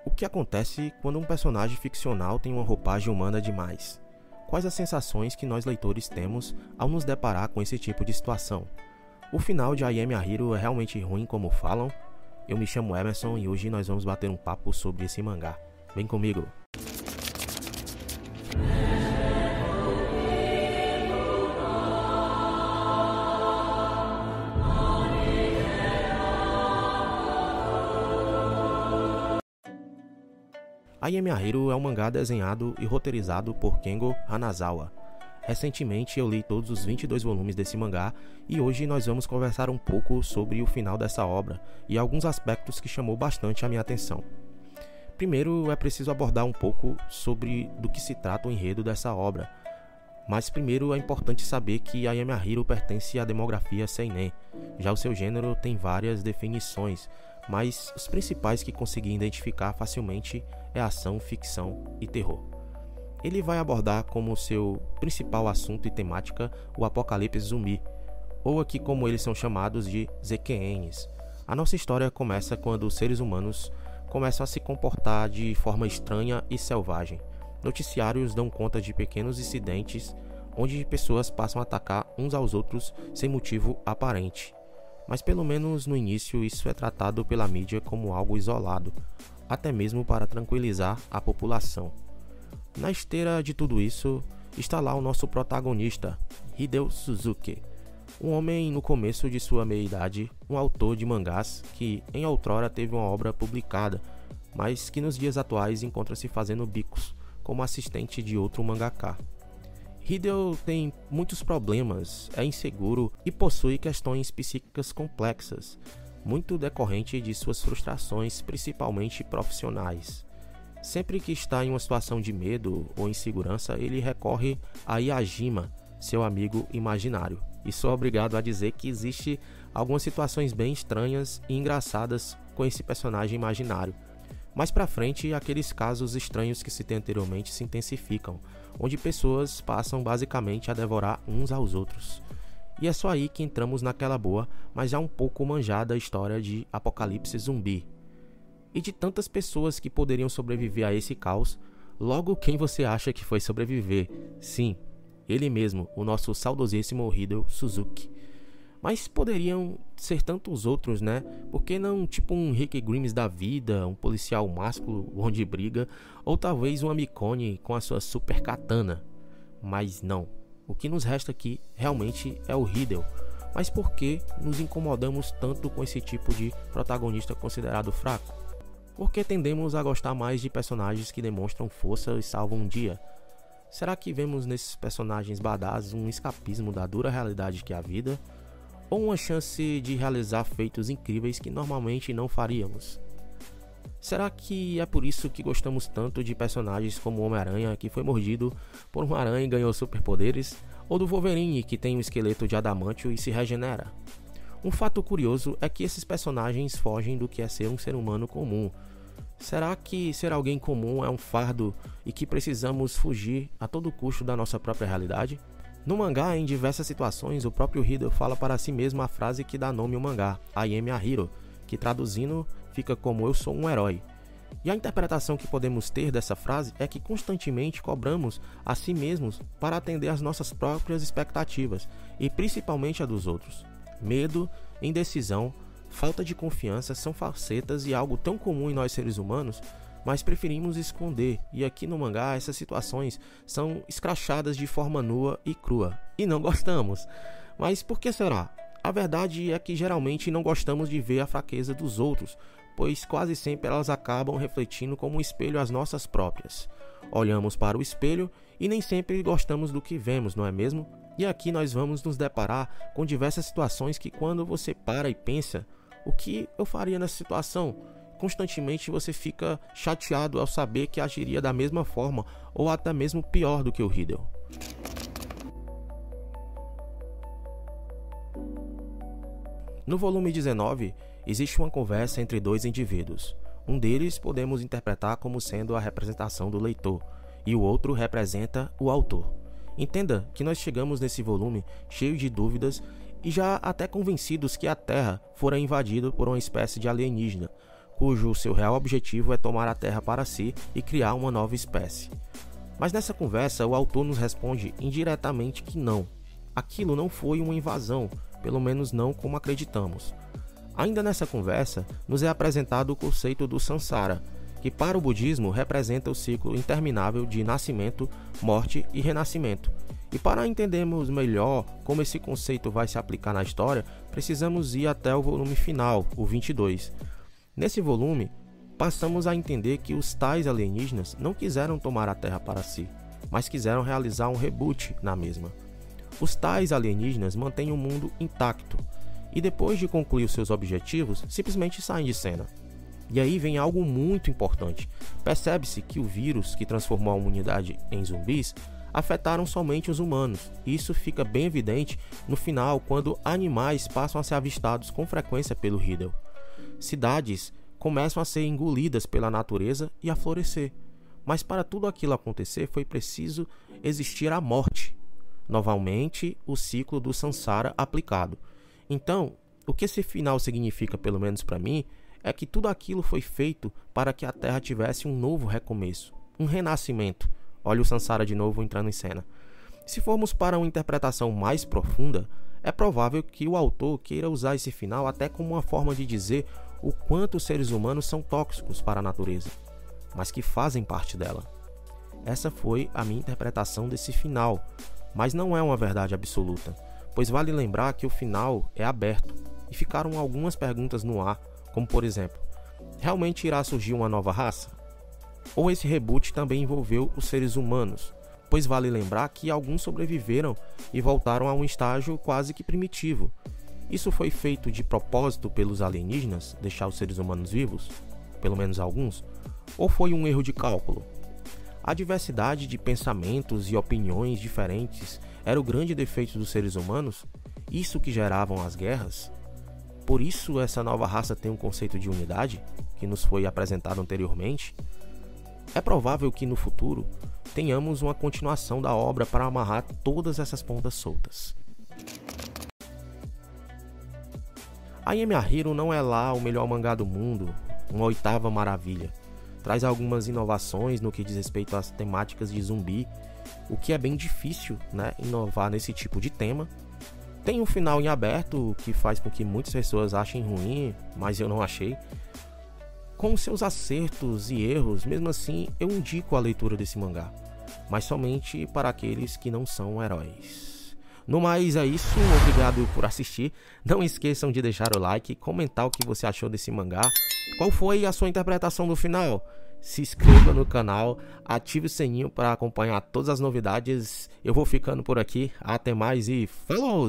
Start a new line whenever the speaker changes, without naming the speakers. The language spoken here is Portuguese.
O que acontece quando um personagem ficcional tem uma roupagem humana demais? Quais as sensações que nós leitores temos ao nos deparar com esse tipo de situação? O final de I Am a Hero é realmente ruim como falam? Eu me chamo Emerson e hoje nós vamos bater um papo sobre esse mangá. Vem comigo! I Am a Hero é um mangá desenhado e roteirizado por Kengo Hanazawa. Recentemente eu li todos os 22 volumes desse mangá e hoje nós vamos conversar um pouco sobre o final dessa obra e alguns aspectos que chamou bastante a minha atenção. Primeiro é preciso abordar um pouco sobre do que se trata o enredo dessa obra, mas primeiro é importante saber que I Am a Hero pertence à demografia seinen. Já o seu gênero tem várias definições, mas os principais que consegui identificar facilmente é ação, ficção e terror. Ele vai abordar como seu principal assunto e temática o apocalipse zumbi, ou aqui como eles são chamados de ZQNs. A nossa história começa quando os seres humanos começam a se comportar de forma estranha e selvagem. Noticiários dão conta de pequenos incidentes onde pessoas passam a atacar uns aos outros sem motivo aparente. Mas pelo menos no início isso é tratado pela mídia como algo isolado, até mesmo para tranquilizar a população. Na esteira de tudo isso está lá o nosso protagonista, Hideo Suzuki, um homem no começo de sua meia-idade, um autor de mangás que em outrora teve uma obra publicada, mas que nos dias atuais encontra-se fazendo bicos como assistente de outro mangaka. Hideo tem muitos problemas, é inseguro e possui questões psíquicas complexas, muito decorrente de suas frustrações, principalmente profissionais. Sempre que está em uma situação de medo ou insegurança, ele recorre a Yajima, seu amigo imaginário. E sou obrigado a dizer que existe algumas situações bem estranhas e engraçadas com esse personagem imaginário. Mais pra frente, aqueles casos estranhos que citei anteriormente se intensificam, onde pessoas passam basicamente a devorar uns aos outros. E é só aí que entramos naquela boa, mas já um pouco manjada história de apocalipse zumbi. E de tantas pessoas que poderiam sobreviver a esse caos, logo quem você acha que foi sobreviver? Sim, ele mesmo, o nosso saudosíssimo Hideo Suzuki. Mas poderiam ser tantos outros, né? Por que não tipo um Rick Grimes da vida, um policial másculo onde briga, ou talvez uma Mikone com a sua super katana? Mas não, o que nos resta aqui realmente é o Hideo. Mas por que nos incomodamos tanto com esse tipo de protagonista considerado fraco? Porque tendemos a gostar mais de personagens que demonstram força e salvam um dia? Será que vemos nesses personagens badass um escapismo da dura realidade que é a vida? Ou uma chance de realizar feitos incríveis que normalmente não faríamos? Será que é por isso que gostamos tanto de personagens como o Homem-Aranha, que foi mordido por uma aranha e ganhou superpoderes? Ou do Wolverine, que tem um esqueleto de adamantio e se regenera? Um fato curioso é que esses personagens fogem do que é ser um ser humano comum. Será que ser alguém comum é um fardo e que precisamos fugir a todo custo da nossa própria realidade? No mangá, em diversas situações, o próprio Hideo fala para si mesmo a frase que dá nome ao mangá, I Am a Hero, que traduzindo fica como eu sou um herói. E a interpretação que podemos ter dessa frase é que constantemente cobramos a si mesmos para atender às nossas próprias expectativas e principalmente a dos outros. Medo, indecisão, falta de confiança são facetas e algo tão comum em nós seres humanos, mas preferimos esconder, e aqui no mangá essas situações são escrachadas de forma nua e crua, e não gostamos. Mas por que será? A verdade é que geralmente não gostamos de ver a fraqueza dos outros, pois quase sempre elas acabam refletindo como um espelho as nossas próprias. Olhamos para o espelho e nem sempre gostamos do que vemos, não é mesmo? E aqui nós vamos nos deparar com diversas situações que quando você para e pensa, o que eu faria nessa situação? Constantemente você fica chateado ao saber que agiria da mesma forma ou até mesmo pior do que o Hideo. No volume 19, existe uma conversa entre dois indivíduos. Um deles podemos interpretar como sendo a representação do leitor, e o outro representa o autor. Entenda que nós chegamos nesse volume cheio de dúvidas e já até convencidos que a Terra fora invadida por uma espécie de alienígena, cujo seu real objetivo é tomar a Terra para si e criar uma nova espécie. Mas nessa conversa, o autor nos responde indiretamente que não. Aquilo não foi uma invasão, pelo menos não como acreditamos. Ainda nessa conversa, nos é apresentado o conceito do Sansara, que para o budismo representa o ciclo interminável de nascimento, morte e renascimento. E para entendermos melhor como esse conceito vai se aplicar na história, precisamos ir até o volume final, o 22. Nesse volume, passamos a entender que os tais alienígenas não quiseram tomar a Terra para si, mas quiseram realizar um reboot na mesma. Os tais alienígenas mantêm o mundo intacto, e depois de concluir os seus objetivos, simplesmente saem de cena. E aí vem algo muito importante. Percebe-se que o vírus que transformou a humanidade em zumbis afetaram somente os humanos. Isso fica bem evidente no final, quando animais passam a ser avistados com frequência pelo Riddle. Cidades começam a ser engolidas pela natureza e a florescer. Mas para tudo aquilo acontecer foi preciso existir a morte. Novamente, o ciclo do Sansara aplicado. Então, o que esse final significa, pelo menos para mim, é que tudo aquilo foi feito para que a Terra tivesse um novo recomeço, um renascimento. Olha o Sansara de novo entrando em cena. Se formos para uma interpretação mais profunda, é provável que o autor queira usar esse final até como uma forma de dizer o quanto os seres humanos são tóxicos para a natureza, mas que fazem parte dela. Essa foi a minha interpretação desse final, mas não é uma verdade absoluta, pois vale lembrar que o final é aberto e ficaram algumas perguntas no ar, como por exemplo, realmente irá surgir uma nova raça? Ou esse reboot também envolveu os seres humanos, pois vale lembrar que alguns sobreviveram e voltaram a um estágio quase que primitivo. Isso foi feito de propósito pelos alienígenas, deixar os seres humanos vivos, pelo menos alguns, ou foi um erro de cálculo? A diversidade de pensamentos e opiniões diferentes era o grande defeito dos seres humanos, isso que geravam as guerras. Por isso essa nova raça tem um conceito de unidade, que nos foi apresentado anteriormente. É provável que no futuro tenhamos uma continuação da obra para amarrar todas essas pontas soltas. A Amy Hiro não é lá o melhor mangá do mundo, uma oitava maravilha. Traz algumas inovações no que diz respeito às temáticas de zumbi, o que é bem difícil, inovar nesse tipo de tema. Tem um final em aberto que faz com que muitas pessoas achem ruim, mas eu não achei. Com seus acertos e erros, mesmo assim eu indico a leitura desse mangá, mas somente para aqueles que não são heróis. No mais é isso, obrigado por assistir. Não esqueçam de deixar o like, comentar o que você achou desse mangá. Qual foi a sua interpretação do final? Se inscreva no canal, ative o sininho para acompanhar todas as novidades. Eu vou ficando por aqui, até mais e falou!